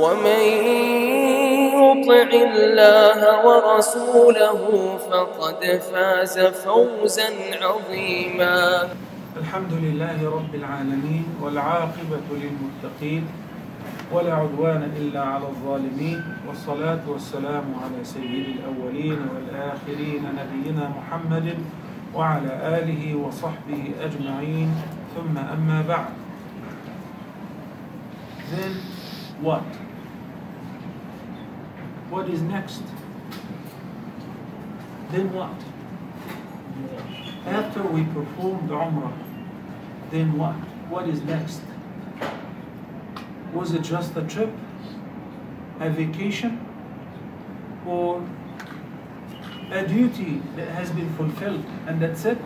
ومن يطع الله ورسوله فقد فاز فوزا عظيما. الحمد لله رب العالمين والعاقبة للمتقين ولا عدوان إلا على الظالمين، والصلاة والسلام على سيد الأولين والآخرين نبينا محمد وعلى آله وصحبه أجمعين، ثم أما بعد. Then what? What is next? Then what? After we performed Umrah, then what? What is next? Was it just a trip, a vacation, or a duty that has been fulfilled and that's it?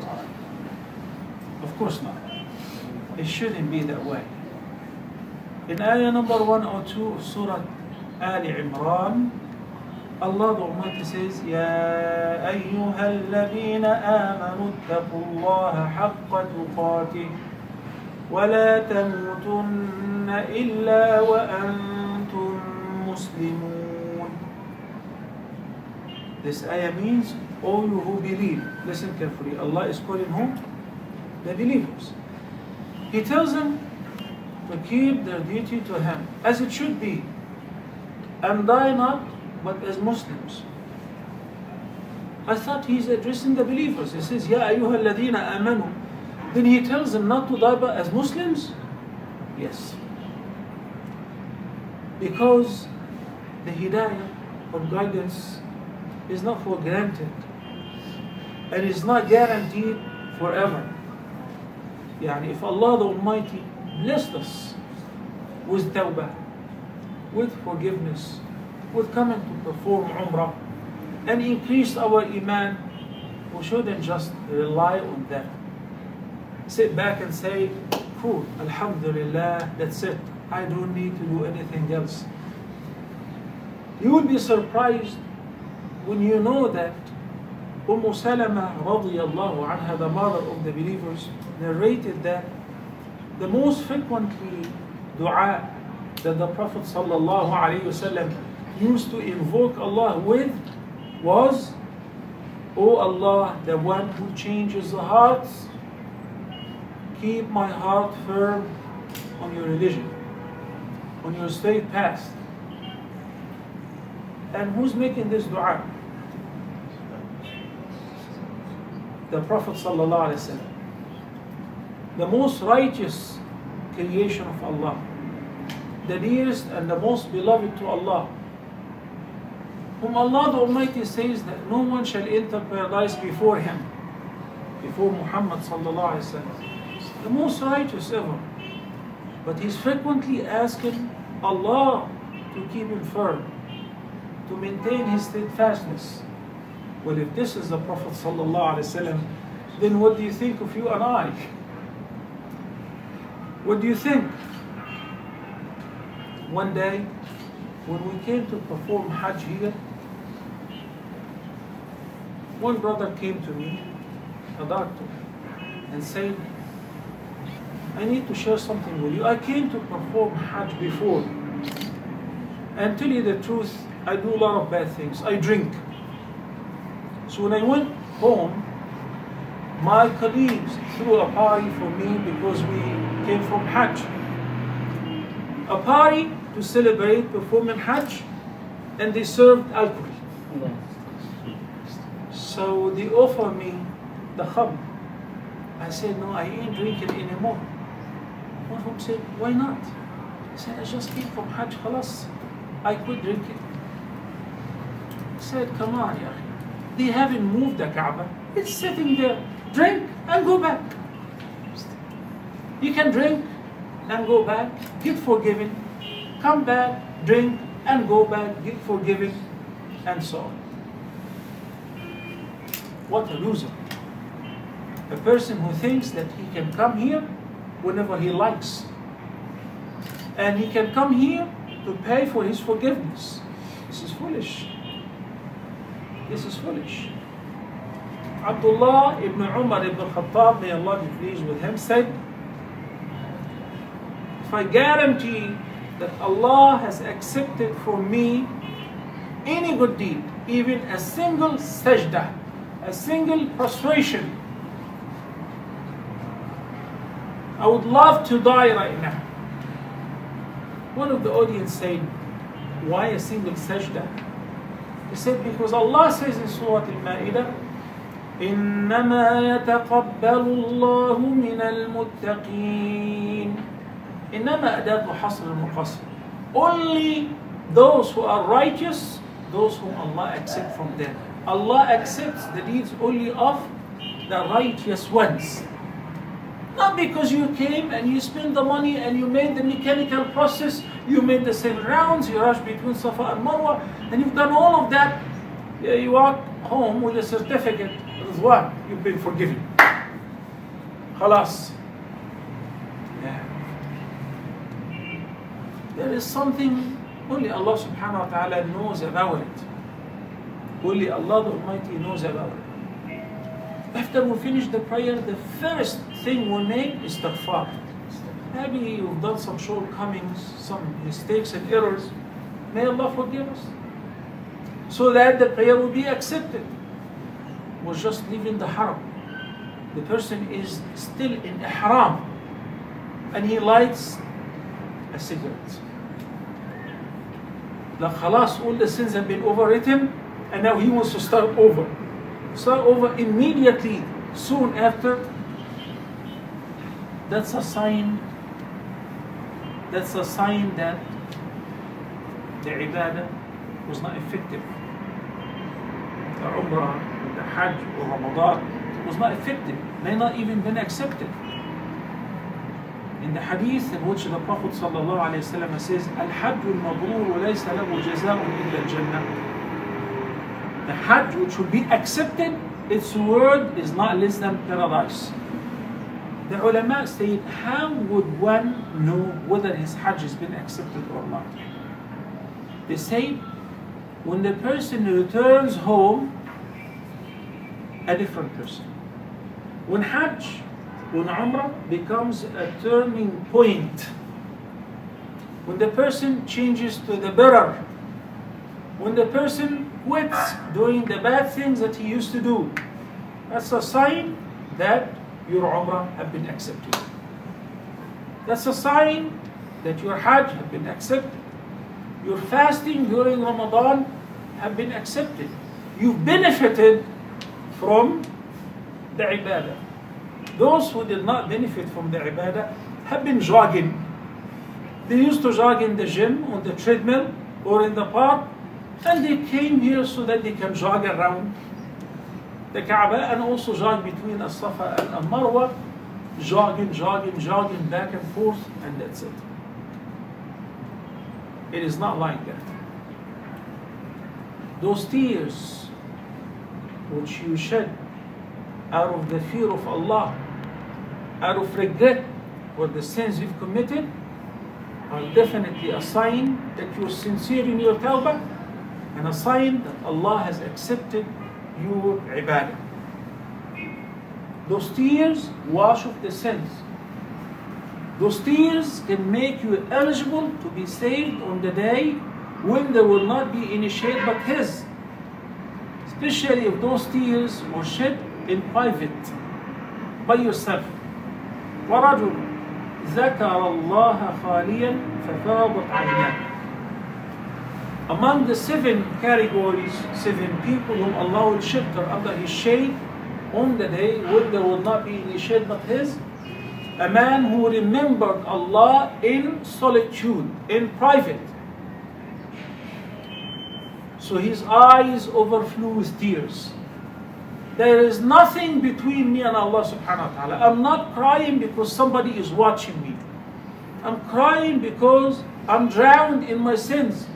Of course not. It shouldn't be that way. In ayah number 102 of Surah Al-Imran, Allah the Almighty says, يَا أَيُّهَا الَّذِينَ آمَنُوا اتَّقُوا اللَّهَ حَقَّ تُقَاتِهِ وَلَا تَمُوتُنَّ إِلَّا وَأَنْتُمْ مُسْلِمُونَ. This ayah means, all you who believe. Listen carefully. Allah is calling whom? The believers. He tells them to keep their duty to Him, as it should be, and die not but as Muslims. I thought He's addressing the believers. He says, يَا أَيُّهَا الَّذِينَ آمَنُوا. Then He tells them not to die but as Muslims? Yes. Because the hidayah or guidance is not for granted and is not guaranteed forever. If Allah the Almighty blessed us with tawbah, with forgiveness, with coming to perform Umrah, and increased our iman, we shouldn't just rely on that. Sit back and say, cool, Alhamdulillah, that's it. I don't need to do anything else. You will be surprised when you know that Salama radiyallahu anha, the mother of the believers, narrated that the most frequently dua that the Prophet sallallahu alaihi wasallam used to invoke Allah with was, O Allah, the one who changes the hearts, keep my heart firm on your religion, on your straight path. And who's making this dua? The Prophet sallallahu alaihi wasallam, the most righteous creation of Allah, the dearest and the most beloved to Allah, whom Allah the Almighty says that no one shall enter paradise before Him, before Muhammad sallallahu alaihi wasallam, the most righteous ever. But he's frequently asking Allah to keep him firm, to maintain his steadfastness. Well, if this is the Prophet sallallahu alaihi wasallam, then what do you think of you and I? What do you think? One day, when we came to perform Hajj here, one brother came to me, a doctor, and said, I need to share something with you. I came to perform Hajj before, and tell you the truth, I do a lot of bad things. I drink. So when I went home, my colleagues threw a party for me because we came from Hajj. A party to celebrate performing Hajj, and they served alcohol. So they offered me the khamr. I said, no, I ain't drinking anymore. One of them said, why not? I said, I just came from Hajj, khalas. I quit drinking. I said, come on, ya. They haven't moved the Kaaba. It's sitting there. Drink and go back. You can drink and go back, get forgiven, come back, drink and go back, get forgiven, and so on. What a loser. A person who thinks that he can come here whenever he likes. And he can come here to pay for his forgiveness. This is foolish. This is foolish. Abdullah ibn Umar ibn Khattab, may Allah be pleased with him, said, if I guarantee that Allah has accepted for me any good deed, even a single sajda, a single prostration. I would love to die right now. One of the audience said, why a single sajda? He said, because Allah says in Surah Al-Ma'idah, إِنَّمَا يَتَقَبَّلُ اللَّهُ مِنَ الْمُتَّقِينَ. إِنَّمَا أَدَاةُ حَصْرِ الْمُقَصِّرِ. Only those who are righteous, those whom Allah accepts from them. Allah accepts the deeds only of the righteous ones. Not because you came and you spent the money and you made the mechanical process, you made the 7 rounds, you rushed between Safa and Marwa, and you've done all of that. You walk home with a certificate. Rizwan, you've been forgiven. Khalas. Yeah. There is something only Allah subhanahu wa ta'ala knows about it. Only Allah the Almighty knows about it. After we finish the prayer, the first thing we make is istighfar. Maybe you've done some shortcomings, some mistakes and errors. May Allah forgive us. So that the prayer will be accepted. We're just leaving the haram. The person is still in ihram and he lights a cigarette. Like khalas, all the sins have been overwritten and now he wants to start over. Start over immediately, soon after. That's a sign that the ibadah was not effective. The Umrah, the Hajj, or Ramadan was not effective, may not even been accepted. In the hadith in which the Prophet ﷺ says, Al-Hajj al-Mabrur laysa lahu jaza'un illa al-Jannah. The Hajj which will be accepted, its word is not less than paradise. The ulama say, how would one know whether his Hajj has been accepted or not? They say, when the person returns home, a different person. When Hajj, when Umrah becomes a turning point, when the person changes to the better, when the person quits doing the bad things that he used to do, that's a sign that your Umrah have been accepted. That's a sign that your Hajj have been accepted. Your fasting during Ramadan have been accepted. You've benefited from the ibadah. Those who did not benefit from the ibadah have been jogging. They used to jog in the gym, on the treadmill, or in the park, and they came here so that they can jog around the Kaaba and also jog between As-Safa and Al-Marwa, jogging back and forth, and that's it. It is not like that. Those tears which you shed out of the fear of Allah, out of regret for the sins you've committed, are definitely a sign that you're sincere in your tawbah and a sign that Allah has accepted your ibadah. Those tears wash off the sins. Those tears can make you eligible to be saved on the day when there will not be any shade but His. Especially if those tears were shed in private, by yourself. وَرَجُلٌ ذَكَرَ اللَّهَ خَالِيًا فَفَاضَتْ عَيْنَاهُ. Among the 7 categories, 7 people whom Allah will shelter under His shade on the day when there will not be any shade but His, a man who remembered Allah in solitude, in private. So his eyes overflew with tears. There is nothing between me and Allah subhanahu wa ta'ala. I'm not crying because somebody is watching me. I'm crying because I'm drowned in my sins.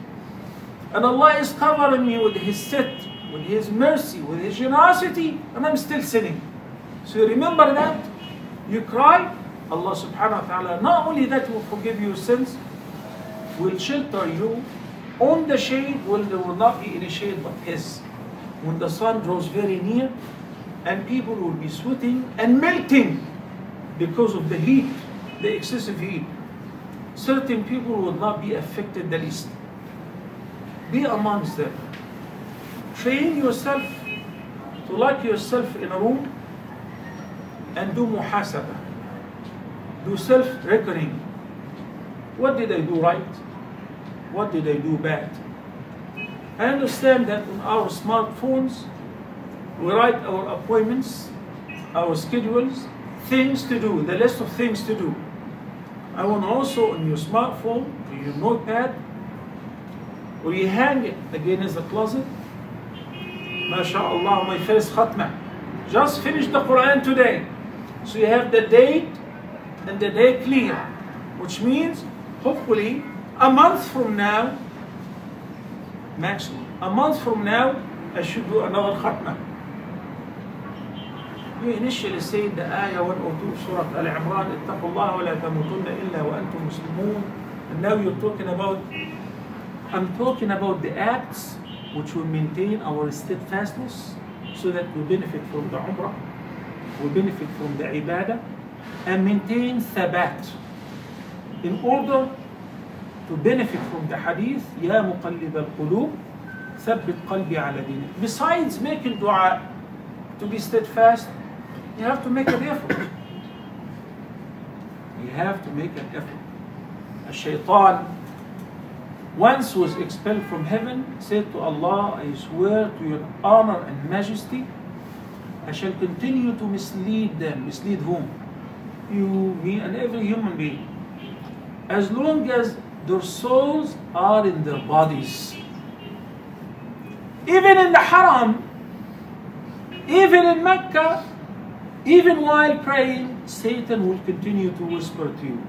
And Allah is covering me with His sit, with His mercy, with His generosity, and I'm still sinning. So you remember that, you cry, Allah subhanahu wa ta'ala, not only that will forgive your sins, will shelter you on the shade when there will not be any shade but His. When the sun draws very near and people will be sweating and melting because of the heat, the excessive heat. certain people will not be affected the least. Be amongst them. Train yourself to lock yourself in a room and do muhasabah. Do self-reckoning. What did I do right? What did I do bad? I understand that on our smartphones, we write our appointments, our schedules, things to do, the list of things to do. I want also on your smartphone, on your notepad, or you hang it against the closet. MashaAllah, my first khatmah. Just finished the Qur'an today. So you have the date and the day clear, which means hopefully a month from now, maximum, a month from now, I should do another khatmah. You initially said the ayah 102 Surah Al-Imran, اتقوا الله ولا تموتن إلا وأنتم مسلمون. And now you're talking about, I'm talking about the acts which will maintain our steadfastness so that we benefit from the Umrah, we benefit from the Ibadah, and maintain thabat. In order to benefit from the hadith, يا مقلب القلوب ثبت قلبي على دينك. Besides making dua to be steadfast, you have to make an effort. You have to make an effort. A shaitan once was expelled from heaven, said to Allah, I swear to your honor and majesty, I shall continue to mislead them. Mislead whom? You, me, and every human being. As long as their souls are in their bodies. Even in the haram, even in Mecca, even while praying, Satan will continue to whisper to you.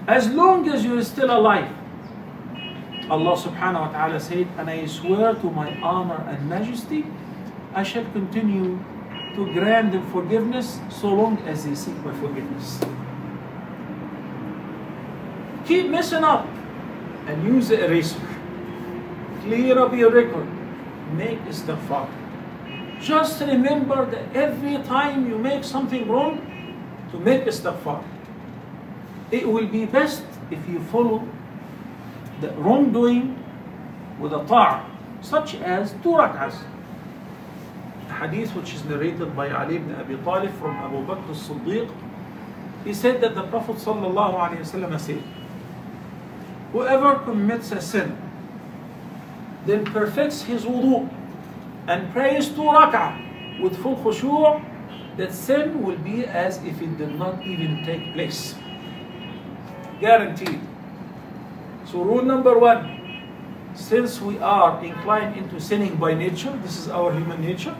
As long as you are still alive, Allah subhanahu wa ta'ala said, and I swear to my honor and majesty, I shall continue to grant them forgiveness so long as they seek my forgiveness. Keep messing up and use the eraser. Clear up your record. Make istighfar. Just remember that every time you make something wrong, to make istighfar. It will be best if you follow the wrongdoing with a ta'ah, such as 2 rak'ahs. The hadith which is narrated by Ali ibn Abi Talib from Abu Bakr as-Siddiq, he said that the Prophet sallallahu alaihi wasallam said, whoever commits a sin, then perfects his wudu and prays 2 rak'ah with full khushu', that sin will be as if it did not even take place. Guaranteed. So rule number 1, since we are inclined into sinning by nature, this is our human nature,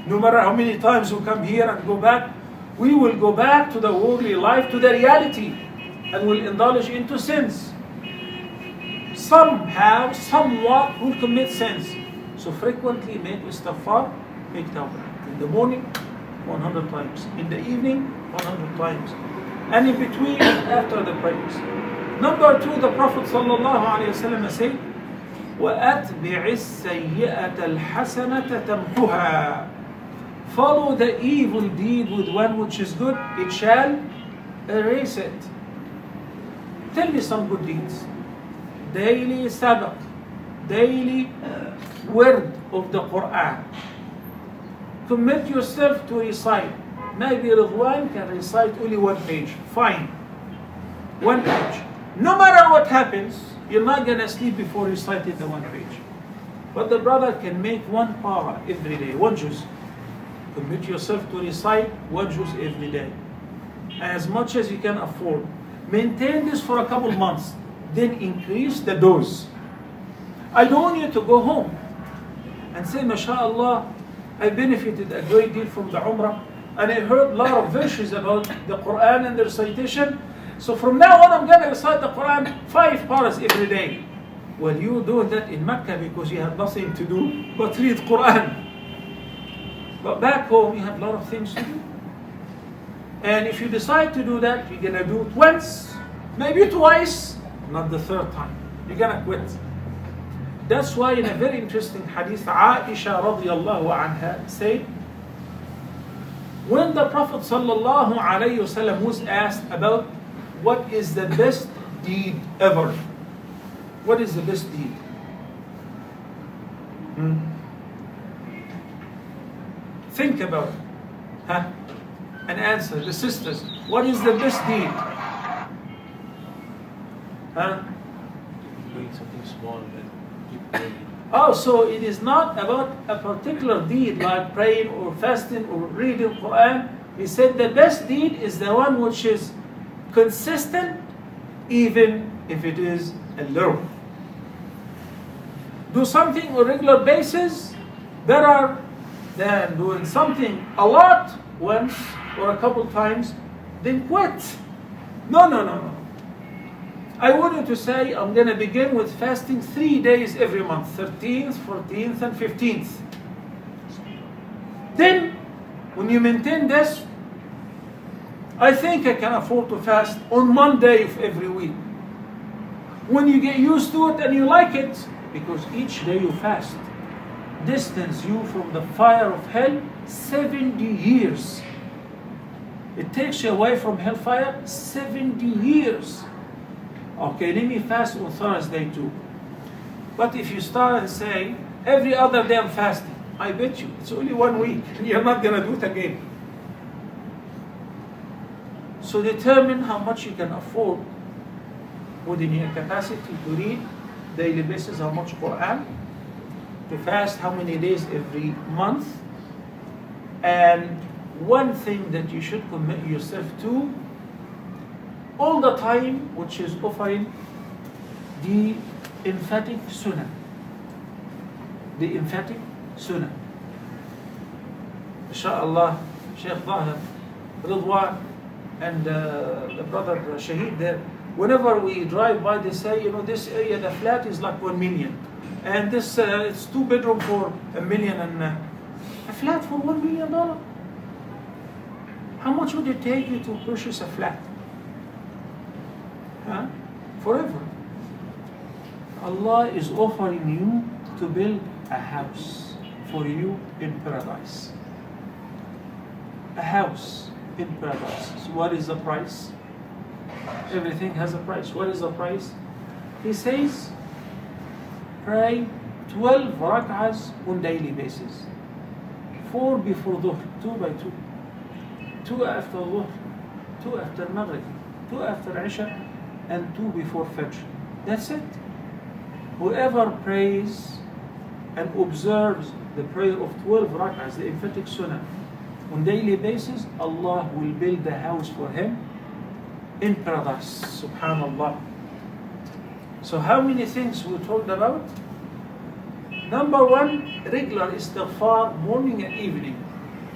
no matter how many times we come here and go back, we will go back to the worldly life, to the reality, and will indulge into sins. Somehow, somewhat, will commit sins. So frequently make istighfar, make tawbah. In the morning, 100 times. In the evening, 100 times. And in between, after the prayers. Number 2, the Prophet ﷺ said, وَأَتْبِعِ السَّيِّئَةَ الْحَسَنَةَ تَمْحُهَا. Follow the evil deed with one which is good, it shall erase it. Tell me some good deeds. Daily sabaq, daily word of the Qur'an. Commit yourself to recite. Maybe Ridwan can recite only 1 page. Fine. 1 page. No matter what happens, you're not going to sleep before reciting the 1 page. But the brother can make 1 para every day, 1 juz. Commit yourself to recite 1 juz every day. As much as you can afford. Maintain this for a couple months. Then increase the dose. I don't want you to go home and say, MashaAllah, I benefited a great deal from the Umrah, and I heard a lot of verses about the Qur'an and the recitation. So from now on, I'm going to recite the Qur'an 5 paras every day. Well, you do that in Mecca because you have nothing to do but read Qur'an. But back home, you have a lot of things to do. And if you decide to do that, you're going to do it once, maybe twice, not the 3rd time. You're going to quit. That's why in a very interesting hadith, Aisha radiallahu anha said, when the Prophet sallallahu alayhi wasallam was asked about what is the best deed ever? What is the best deed? Think about it. Huh? And answer. The sisters, what is the best deed? Huh? Doing something small and keep doing it. Oh, so it is not about a particular deed like praying or fasting or reading Qur'an. He said the best deed is the one which is consistent even if it is a little. Do something on a regular basis better than doing something a lot once or a couple times, then quit. No. I want you to say, I'm going to begin with fasting 3 days every month, 13th, 14th, and 15th. Then, when you maintain this, I think I can afford to fast on Monday of every week. When you get used to it and you like it, because each day you fast distance you from the fire of hell 70 years. It takes you away from hellfire 70 years. Okay, let me fast on Thursday too. But if you start and say, every other day I'm fasting, I bet you, it's only 1 week, and you're not going to do it again. So determine how much you can afford within your capacity to read daily basis, how much Quran, to fast how many days every month, and one thing that you should commit yourself to all the time, which is offering the emphatic sunnah. The emphatic sunnah. Inshallah, Sheikh Zahir, Ridwan, and the brother Shaheed there, whenever we drive by, they say, this area, the flat is like 1 million. And this, it's 2 bedroom for $1 million, and a flat for $1 million. How much would it take you to purchase a flat? Huh? Forever. Allah is offering you to build a house for you in paradise. A house in paradise. So what is the price? Everything has a price. What is the price? He says, pray 12 rak'ahs on daily basis. 4 before dhuhr, 2 by 2. 2 after dhuhr, 2 after maghrib, 2 after isha, and 2 before fajr. That's it. Whoever prays and observes the prayer of 12 rak'ahs, the emphatic sunnah, on daily basis, Allah will build a house for him in paradise. Subhanallah. So how many things we talked about? Number 1, regular istighfar morning and evening.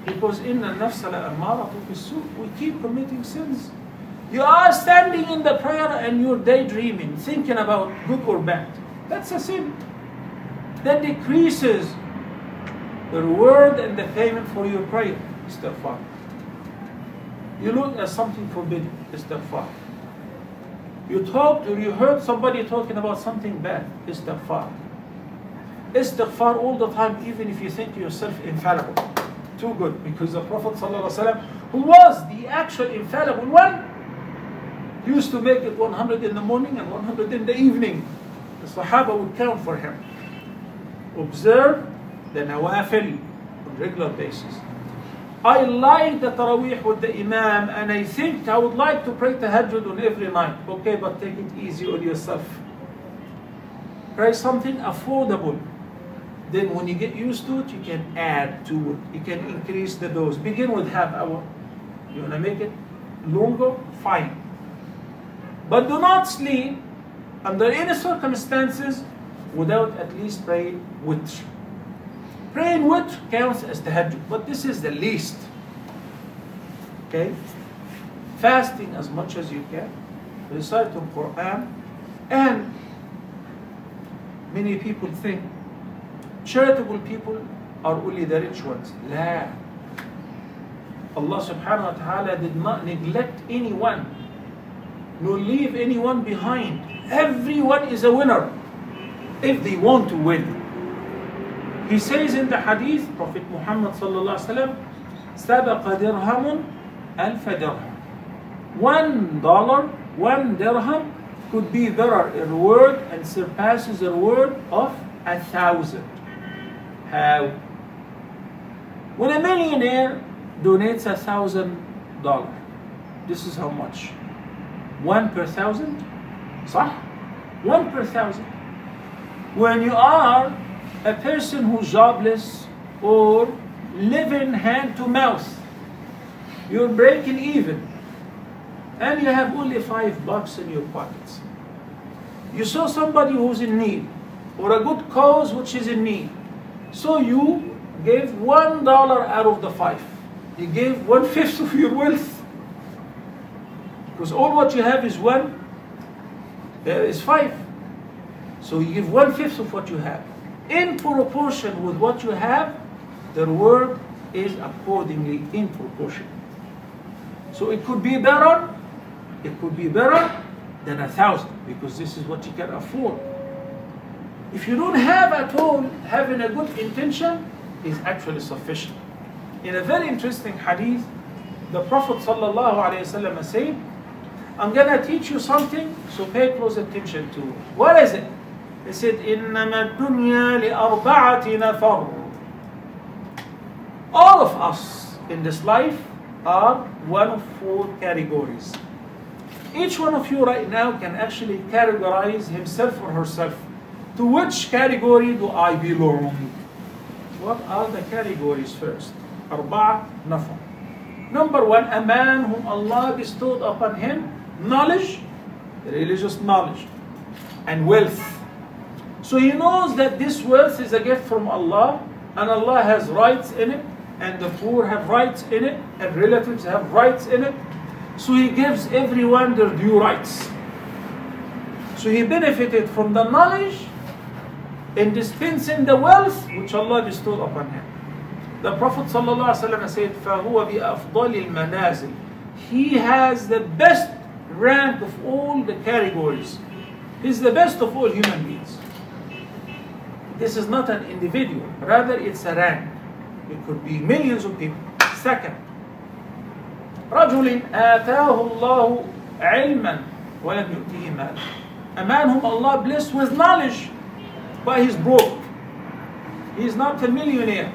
Because inna nafsa la'ammaratu bis-su', we keep committing sins. You are standing in the prayer and you're daydreaming, thinking about good or bad. That's a sin. That decreases the reward and the payment for your prayer. Istighfar. You look at something forbidden. Istighfar. You talked or you heard somebody talking about something bad. Istighfar. Istighfar all the time, even if you think yourself infallible. Too good, because the Prophet ﷺ, who was the actual infallible one, used to make it 100 in the morning and 100 in the evening. The Sahaba would count for him. Observe the nawafil on regular basis. I like the Taraweeh with the Imam, and I think I would like to pray Tahajjud on every night. Okay, but take it easy on yourself. Pray something affordable. Then when you get used to it, you can add to it. You can increase the dose. Begin with half hour. You want to make it longer? Fine. But do not sleep under any circumstances without at least praying witr. Praying witr counts as tahajjud, but this is the least. Okay? Fasting as much as you can. Reciting Qur'an. And many people think charitable people are only the rich ones. La. Allah subhanahu wa ta'ala did not neglect anyone, nor leave anyone behind. Everyone is a winner if they want to win. He says in the hadith, Prophet Muhammad sallallahu alaihi wasallam, سَبَقَ دِرْهَمٌ أَلْفَ دِرْهَمٌ. $1 1 dirham could be better in reward and surpasses the reward of 1,000. How? When a millionaire donates $1,000, this is how much? 1 per 1,000? صح? 1 per 1,000. When you are a person who's jobless or living hand to mouth, you're breaking even, and you have only $5 in your pockets. You saw somebody who's in need, or a good cause which is in need, so you gave $1 out of the 5. You gave 1/5 of your wealth, because all what you have is 5. So you give 1/5 of what you have. In proportion with what you have, the reward is accordingly in proportion. So it could be better than 1,000, because this is what you can afford. If you don't have at all, having a good intention is actually sufficient. In a very interesting hadith, the Prophet ﷺ said, I'm gonna teach you something, so pay close attention to it. What is it? He said, إِنَّمَا الدُّنْيَا لِأَرْبَعَةِ نَفَرٍ. All of us in this life are one of 4 categories. Each one of you right now can actually categorize himself or herself. To which category do I belong? What are the categories first? أربعة نفر. Number 1, a man whom Allah bestowed upon him knowledge, religious knowledge, and wealth. So he knows that this wealth is a gift from Allah, and Allah has rights in it, and the poor have rights in it, and relatives have rights in it. So he gives everyone their due rights. So he benefited from the knowledge in dispensing the wealth which Allah bestowed upon him. The Prophet ﷺ said, فَهُوَ بِأَفْضَلِ الْمَنَازِلِ. He has the best rank of all the categories. He's the best of all human beings. This is not an individual, rather it's a rank. It could be millions of people. Second, رَجُلٍ آتَاهُ اللَّهُ عِلْمًا وَلَمْ يُؤْتِهِ مَالًا. A man whom Allah blessed with knowledge, but he's broke. He's not a millionaire.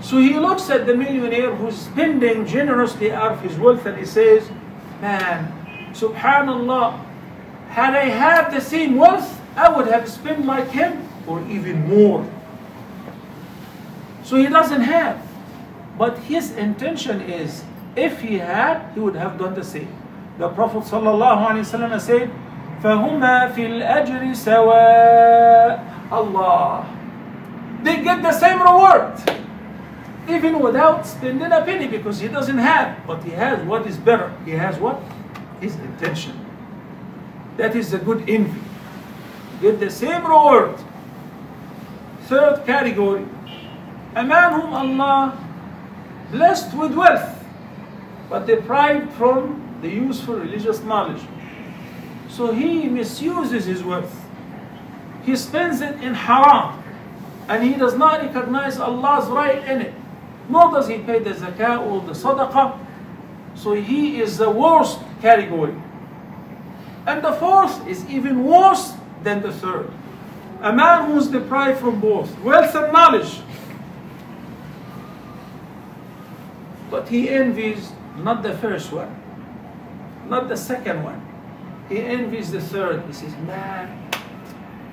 So he looks at the millionaire who's spending generously out of his wealth, and he says, man, subhanallah, had I had the same wealth, I would have spent like him, or even more. So he doesn't have. But his intention is, if he had, he would have done the same. The Prophet ﷺ said, فَهُمَا فِي الْأَجْرِ سَوَاء. Allah. They get the same reward, even without spending a penny, because he doesn't have. But he has what is better. He has what? His intention. That is a good envy. Get the same reward. Third category, a man whom Allah blessed with wealth, but deprived from the useful religious knowledge. So he misuses his wealth. He spends it in haram, and he does not recognize Allah's right in it, nor does he pay the zakah or the sadaqah. So he is the worst category. And the fourth is even worse than the third. A man who is deprived from both wealth and knowledge, but he envies not the first one, not the second one. He envies the third. He says, man,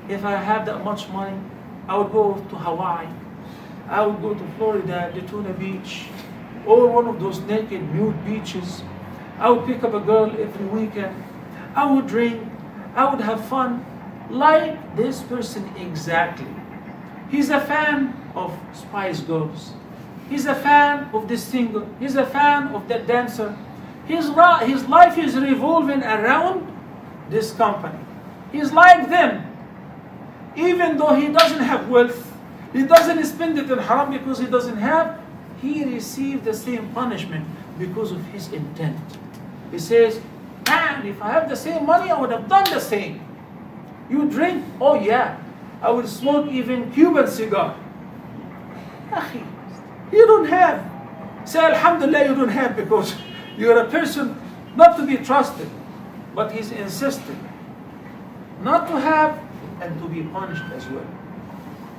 if I have that much money, I would go to Hawaii, I would go to Florida, Daytona Beach, or one of those naked, nude beaches. I would pick up a girl every weekend. I would drink. I would have fun. Like this person exactly. He's a fan of Spice Girls. He's a fan of this singer. He's a fan of that dancer. His life is revolving around this company. He's like them. Even though he doesn't have wealth, he doesn't spend it in haram because he doesn't have, he received the same punishment because of his intent. He says, man, if I have the same money, I would have done the same. You drink? Oh yeah, I would smoke even Cuban cigar. You don't have. Say Alhamdulillah you don't have, because you're a person not to be trusted. But he's insisting not to have and to be punished as well.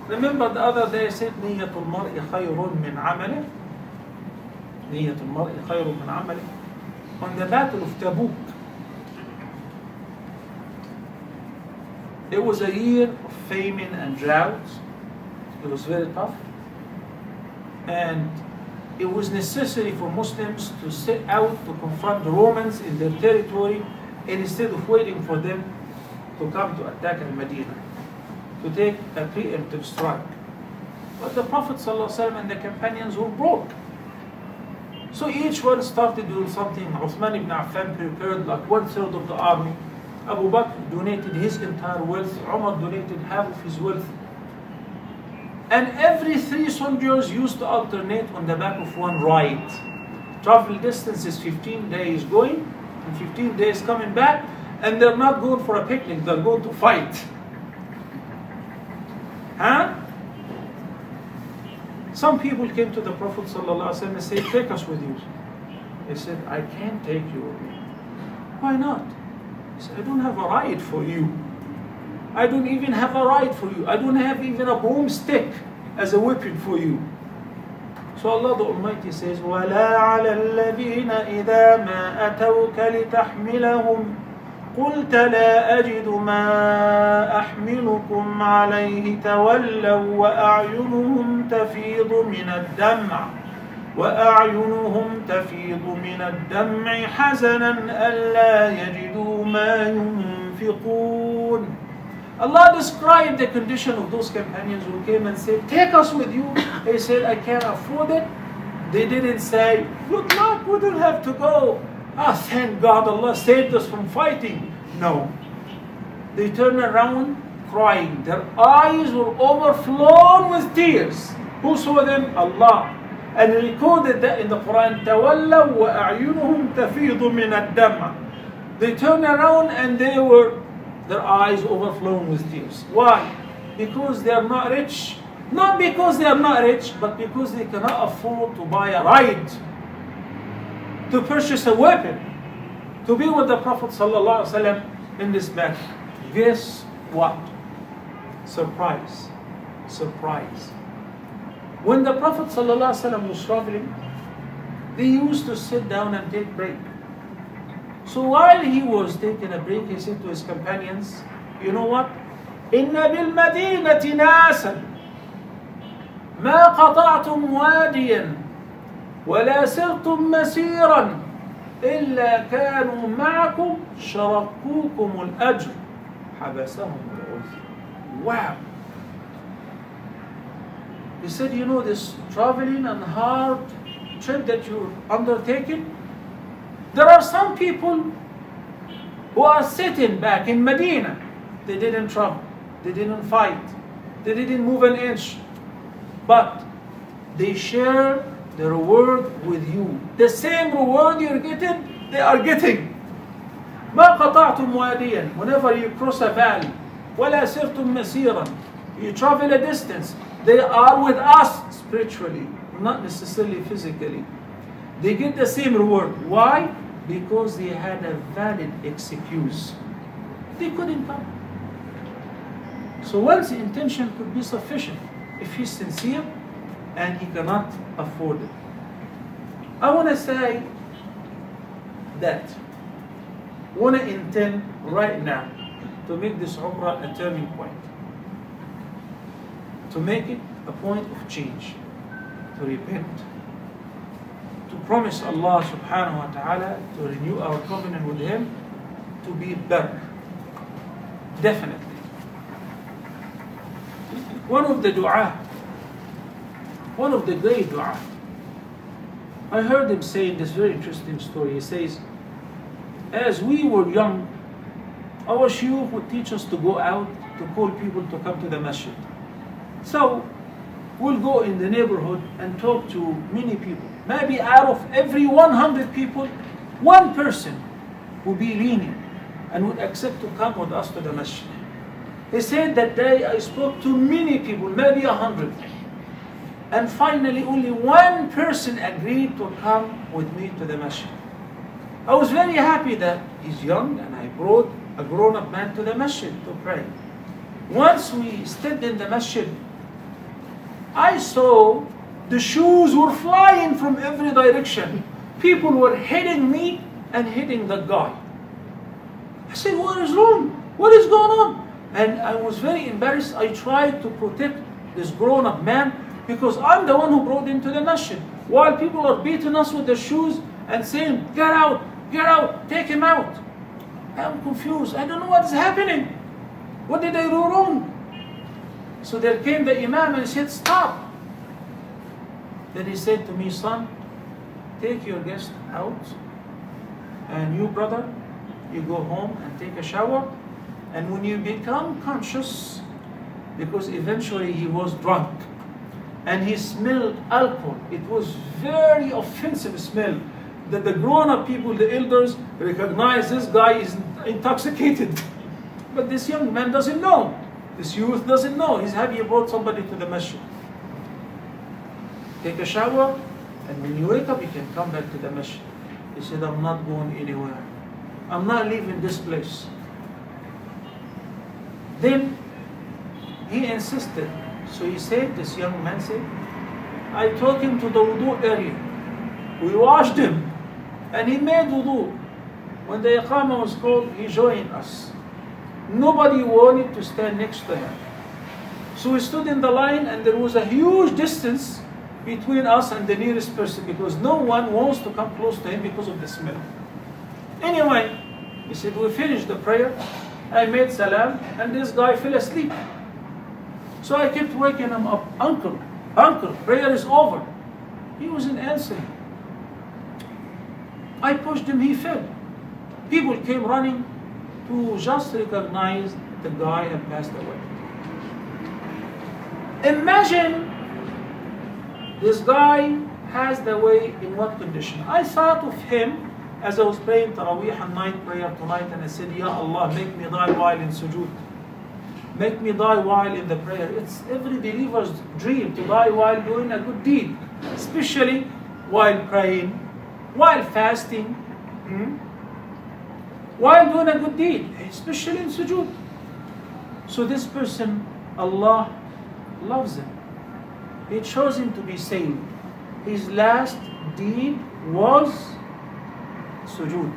Remember the other day I said, نِيَّةُ الْمَرْءِ خَيْرٌ مِّنْ عَمَلِهِ. نِيَّةُ الْمَرْءِ خَيْرٌ مِّنْ عَمَلِهِ. On the battle of Tabuk, it was a year of famine and drought. It was very tough. And it was necessary for Muslims to set out to confront the Romans in their territory, and instead of waiting for them to come to attack Al-Medina, to take a preemptive strike. But the Prophet ﷺ and the companions were broke. So each one started doing something. Uthman ibn Affan prepared like 1/3 of the army. Abu Bakr donated his entire wealth. Umar donated half of his wealth. And every 3 soldiers used to alternate on the back of one ride. Travel distance is 15 days going and 15 days coming back, and they're not going for a picnic, they're going to fight. Huh? Some people came to the Prophet ﷺ and said, take us with you. He said, I can't take you with me. Why not? He said, I don't have a ride for you. I don't even have a ride for you. I don't have even a broomstick as a weapon for you. So Allah the Almighty says, وَلَا عَلَى الَّذِينَ إِذَا مَا أَتَوْكَ لِتَحْمِلَهُمْ قلت لا أجد ما أحملكم عليه تولوا وأعينهم تفيض من الدمع حزنا ألا يجدوا ما ينفقون. Allah described the condition of those companions who came and said, take us with you. They said, I can't afford it. They didn't say, good luck, we don't have to go. Thank God Allah saved us from fighting. No. They turned around crying. Their eyes were overflown with tears. Who saw them? Allah. And recorded that in the Quran. تَوَلَّوْا وَأَعْيُنُهُمْ تَفِيضُ مِنَ الدَّمْعِ. They turned around and their eyes overflown with tears. Why? Because they are not rich. Not because they are not rich, but because they cannot afford to buy a ride, to purchase a weapon, to be with the Prophet ﷺ in this battle. Guess what? Surprise. Surprise. When the Prophet ﷺ was traveling, they used to sit down and take break. So while he was taking a break, he said to his companions, you know what? إِنَّ بِالْمَدِينَةِ نَاسًا مَا قَطَعْتُمْ وَادِيًا وَلَا سِرْتُمْ مَسِيرًا إِلَّا كَانُوا مَعَكُمْ شَرَكُوكُمُ الْأَجْرِ حَبَسَهُمُ الْعُذْرِ. Wow! He said, you know, this traveling and hard trip that you're undertaking, there are some people who are sitting back in Medina. They didn't travel, they didn't fight, they didn't move an inch, but they share the reward with you. The same reward you're getting, they are getting. ما قطعتم واديا. Whenever you cross a valley, ولا سرتم مسيرا, you travel a distance, they are with us spiritually, not necessarily physically. They get the same reward. Why? Because they had a valid excuse. They couldn't come. So one's intention could be sufficient if he's sincere and he cannot afford it. I want to say that I want to intend right now to make this Umrah a turning point, to make it a point of change, to repent, to promise Allah subhanahu wa ta'ala to renew our covenant with Him, to be better. Definitely. One of the great dua, I heard him saying this very interesting story. He says, as we were young, our shuyukh would teach us to go out to call people to come to the masjid. So we'll go in the neighborhood and talk to many people. Maybe out of every 100 people, one person will be lenient and would accept to come with us to the masjid. He said that day I spoke to many people, maybe 100. And finally only one person agreed to come with me to the masjid. I was very happy that he's young, and I brought a grown-up man to the masjid to pray. Once we stood in the masjid, I saw the shoes were flying from every direction. People were hitting me and hitting the guy. I said, what is wrong? What is going on? And I was very embarrassed. I tried to protect this grown-up man because I'm the one who brought him to the masjid. While people are beating us with their shoes and saying, get out, take him out. I'm confused. I don't know what is happening. What did I do wrong? So there came the imam and said, stop. Then he said to me, son, take your guest out, and you, brother, you go home and take a shower, and when you become conscious, because eventually he was drunk, and he smelled alcohol. It was very offensive smell that the grown-up people, the elders, recognize this guy is intoxicated. But this young man doesn't know. This youth doesn't know. He's happy he brought somebody to the masjid. Take a shower, and when you wake up, you can come back to the masjid. He said, I'm not going anywhere. I'm not leaving this place. Then he insisted. So he said, this young man said, I took him to the wudu area. We washed him, and he made wudu. When the iqamah was called, he joined us. Nobody wanted to stand next to him. So we stood in the line, and there was a huge distance between us and the nearest person because no one wants to come close to him because of the smell. Anyway, he said, we finished the prayer. I made salam, and this guy fell asleep. So I kept waking him up. Uncle, prayer is over. He wasn't answering. I pushed him, he fell. People came running to just recognize the guy had passed away. Imagine this guy passed away in what condition? I thought of him as I was praying Taraweeh and night prayer tonight, and I said, Ya Allah, make me die while in sujood. Make me die while in the prayer. It's every believer's dream to die while doing a good deed, especially while praying, while fasting, while doing a good deed, especially in sujood. So this person, Allah loves him. He chose him to be saved. His last deed was sujood.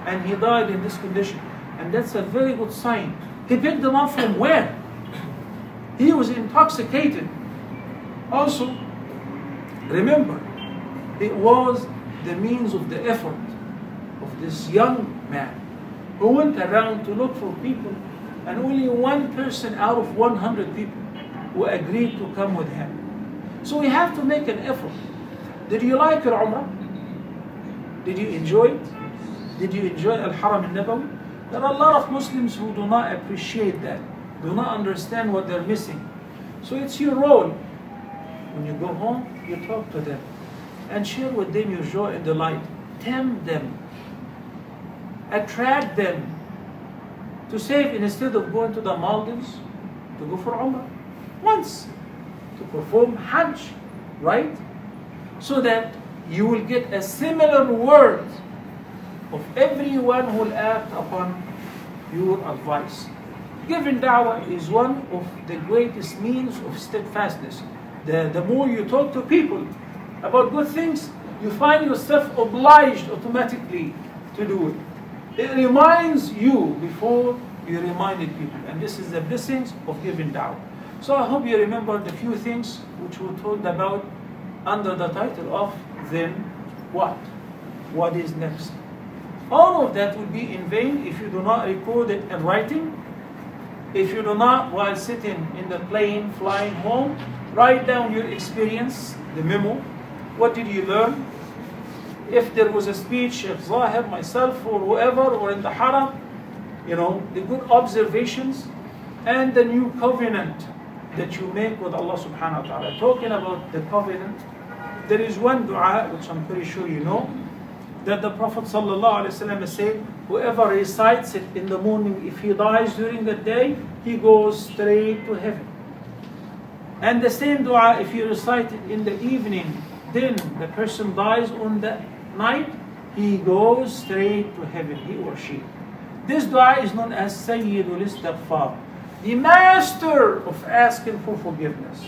And he died in this condition. And that's a very good sign. He picked them up from where? He was intoxicated. Also, remember, it was the means of the effort of this young man who went around to look for people, and only one person out of 100 people who agreed to come with him. So we have to make an effort. Did you like your Umrah? Did you enjoy it? Did you enjoy Al-Haram al-Nabawi? There are a lot of Muslims who do not appreciate that, do not understand what they're missing. So it's your role. When you go home, you talk to them and share with them your joy and delight. Tempt them. Attract them to save instead of going to the Maldives, to go for Umrah once, to perform Hajj, right? So that you will get a similar word of everyone who will act upon your advice. Giving da'wah is one of the greatest means of steadfastness. The more you talk to people about good things, you find yourself obliged automatically to do it. It reminds you before you reminded people. And this is the blessings of giving da'wah. So I hope you remember the few things which we talked about under the title of then what? What is next? All of that will be in vain if you do not record it in writing. If you do not, while sitting in the plane flying home, write down your experience, the memo. What did you learn? If there was a speech, Sheikh Zahir, myself, or whoever, or in the Haram, the good observations, and the new covenant that you make with Allah subhanahu wa ta'ala. Talking about the covenant, there is one dua, which I'm pretty sure you know, that the Prophet sallallahu alaihi wasallam said, whoever recites it in the morning, if he dies during the day, he goes straight to heaven. And the same dua, if you recite it in the evening, then the person dies on the night, he goes straight to heaven, he or she. This dua is known as Sayyidul Istighfar, the master of asking for forgiveness.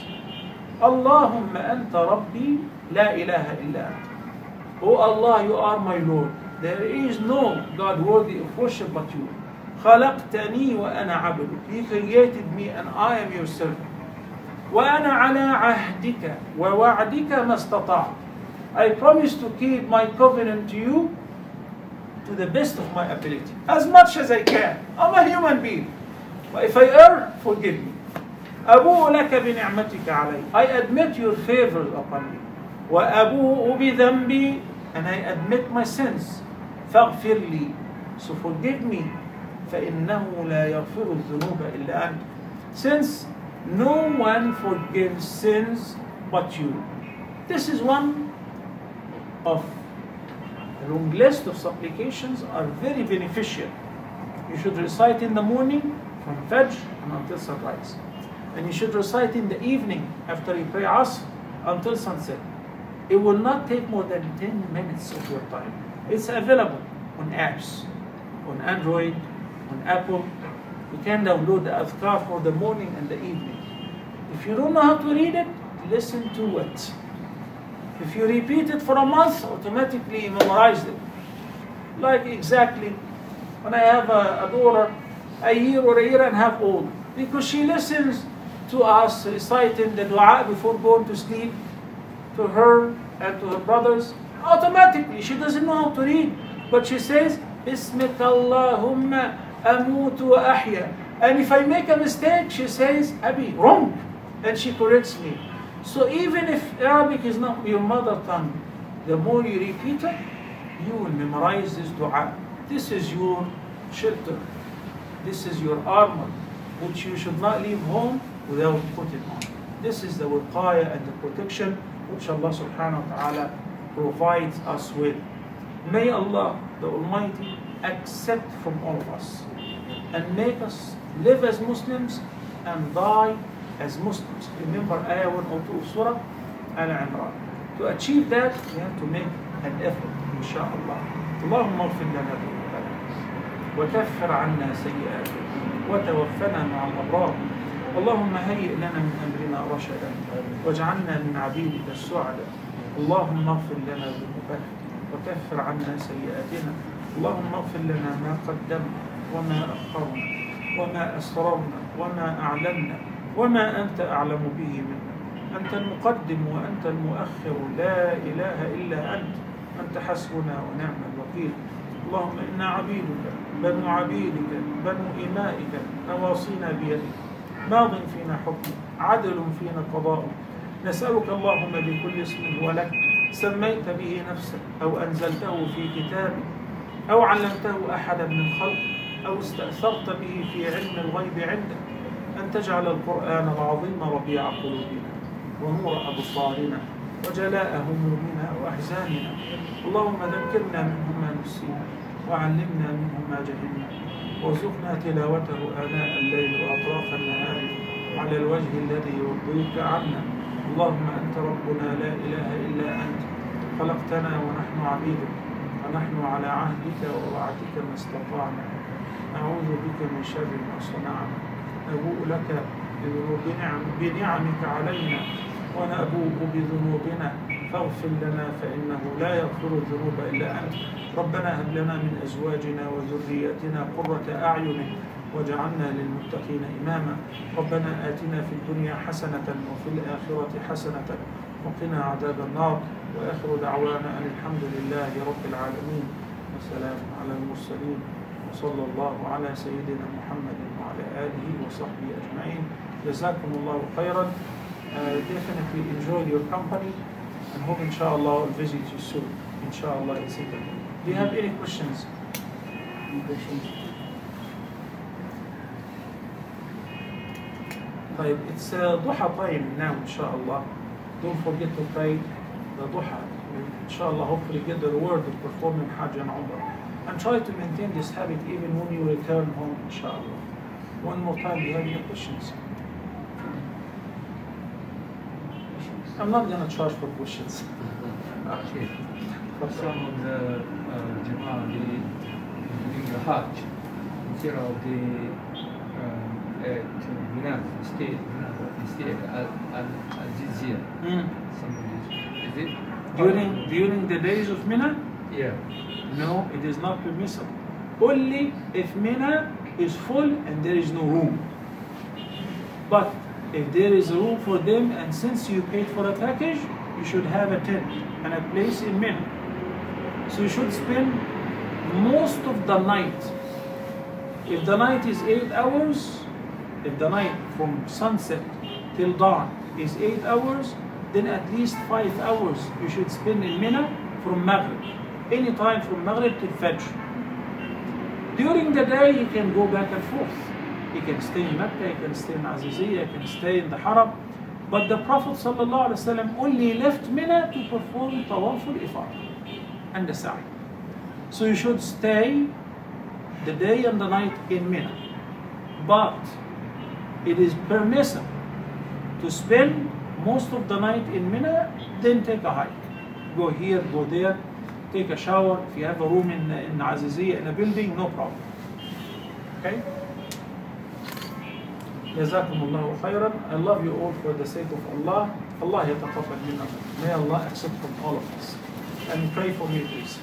Allahumma anta rabbi la ilaha illa anta. Oh Allah, you are my Lord. There is no God worthy of worship but you. خلقتني وأنا عبدك. You created me and I am your servant. وأنا على عهدك ووعدك ما استطعت. I promise to keep my covenant to you to the best of my ability, as much as I can. I'm a human being. But if I err, forgive me. أبوء لك بنعمتك علي. I admit your favors upon me. وأبوء بذنبي. And I admit my sins. فاغفر لي. So forgive me. فإنه لا يغفر الذنوب إلا أنت. Since no one forgives sins but you. This is one of a long list of supplications are very beneficial. You should recite in the morning from Fajr and until sunrise. And you should recite in the evening after you pray Asr until sunset. It will not take more than 10 minutes of your time. It's available on apps, on Android, on Apple. You can download the adhkar for the morning and the evening. If you don't know how to read it, listen to it. If you repeat it for a month, automatically you memorize it. Like exactly when I have a daughter, a year or a year and a half old, because she listens to us reciting the dua before going to sleep, to her and to her brothers. Automatically, she doesn't know how to read, but she says, Bismika Allahumma amutu wa ahya. And if I make a mistake, she says, Abi, wrong. And she corrects me. So even if Arabic is not your mother tongue, the more you repeat it, you will memorize this dua. This is your shelter. This is your armor, which you should not leave home without putting on. This is the wiqaya and the protection which Allah subhanahu wa ta'ala provides us with. May Allah, the Almighty, accept from all of us and make us live as Muslims and die as Muslims. Remember ayah 102 of Surah Al-Imran. To achieve that, we have to make an effort, inshallah. اللهم اغفر لنا ذنوبنا وكفر عنا سيئاتنا وتوفنا مع الأبرار. اللهم هيئ لنا من أمرنا رشدا واجعلنا من عبيدك السعداء. اللهم اغفر لنا ذنوبنا وكفر عنا سيئاتنا. اللهم اغفر لنا ما قدمنا وما أخرنا وما أسررنا وما أعلنا وما أنت أعلم به منا. أنت المقدم وأنت المؤخر، لا إله إلا أنت. أنت حسبنا ونعم الوكيل. اللهم إنا عبيدك بنو عبيدك بنو إمائك نواصينا بيدك ماض فينا حكمك عدل فينا قضاؤك. نسألك اللهم بكل اسم هو لك سميت به نفسك أو أنزلته في كتابك أو علمته أحدا من خلقك أو استأثرت به في علم الغيب عندك أن تجعل القرآن العظيم ربيع قلوبنا ونور أبصارنا وجلاء همومنا وأحزاننا. اللهم ذكرنا منه ما نسينا وعلمنا منه ما جهلنا وارزقنا تلاوته آناء الليل وأطراف النهار على الوجه الذي يرضيك عنا. اللهم أنت ربنا لا إله إلا أنت خلقتنا ونحن عبيدك ونحن على عهدك ووعدك ما استطعنا. نعوذ بك من شر ما صنعنا. نبوء لك بنعمك علينا ونبوء بذنوبنا فاغفر لنا فإنه لا يغفر الذنوب إلا أنت. ربنا هب لنا من أزواجنا وذرياتنا قرة أعين واجعلنا للمتقين إماما. ربنا آتنا في الدنيا حسنة وفي الآخرة حسنة وقنا عذاب النار. وآخر دعوانا أن الحمد لله رب العالمين والسلام على المرسلين وصلى الله على سيدنا محمد وعلى آله وصحبه أجمعين. جزاكم الله خيرا. Definitely enjoy your company and hope inshallah I'll visit you soon. Inshallah in Singapore. Do you have any questions? طيب, it's duha time now inshallah. Don't forget to pray the duha. Inshallah hopefully get the reward of performing Hajj and Umrah. And try to maintain this habit even when you return home inshallah. One more time, do you have any questions? I'm not going to charge for questions. Okay. For some of the Jama'ah, they during the Hajj, instead of to Mina, stay at Al-Jizya. Is it? During the days of Mina? Yeah. No, it is not permissible. Only if Mina is full and there is no room. But if there is room for them, and since you paid for a package, you should have a tent and a place in Mina. So you should spend most of the night. If the night is 8 hours, if the night from sunset till dawn is 8 hours, then at least 5 hours you should spend in Mina from Maghrib. Any time from Maghrib till Fajr. During the day you can go back and forth. You can stay in Mecca, you can stay in Aziziyah, you can stay in the Haram. But the Prophet ﷺ only left Mina to perform Tawaf al-Ifadah and the Sa'i. So you should stay the day and the night in Mina. But it is permissible to spend most of the night in Mina, then take a hike. Go here, go there, take a shower. If you have a room in Aziziyah, in a building, no problem. Okay? Jazakumullahu khairan. I love you all for the sake of Allah. Allah yataqabbal minna. May Allah accept from all of us. And pray for me, please.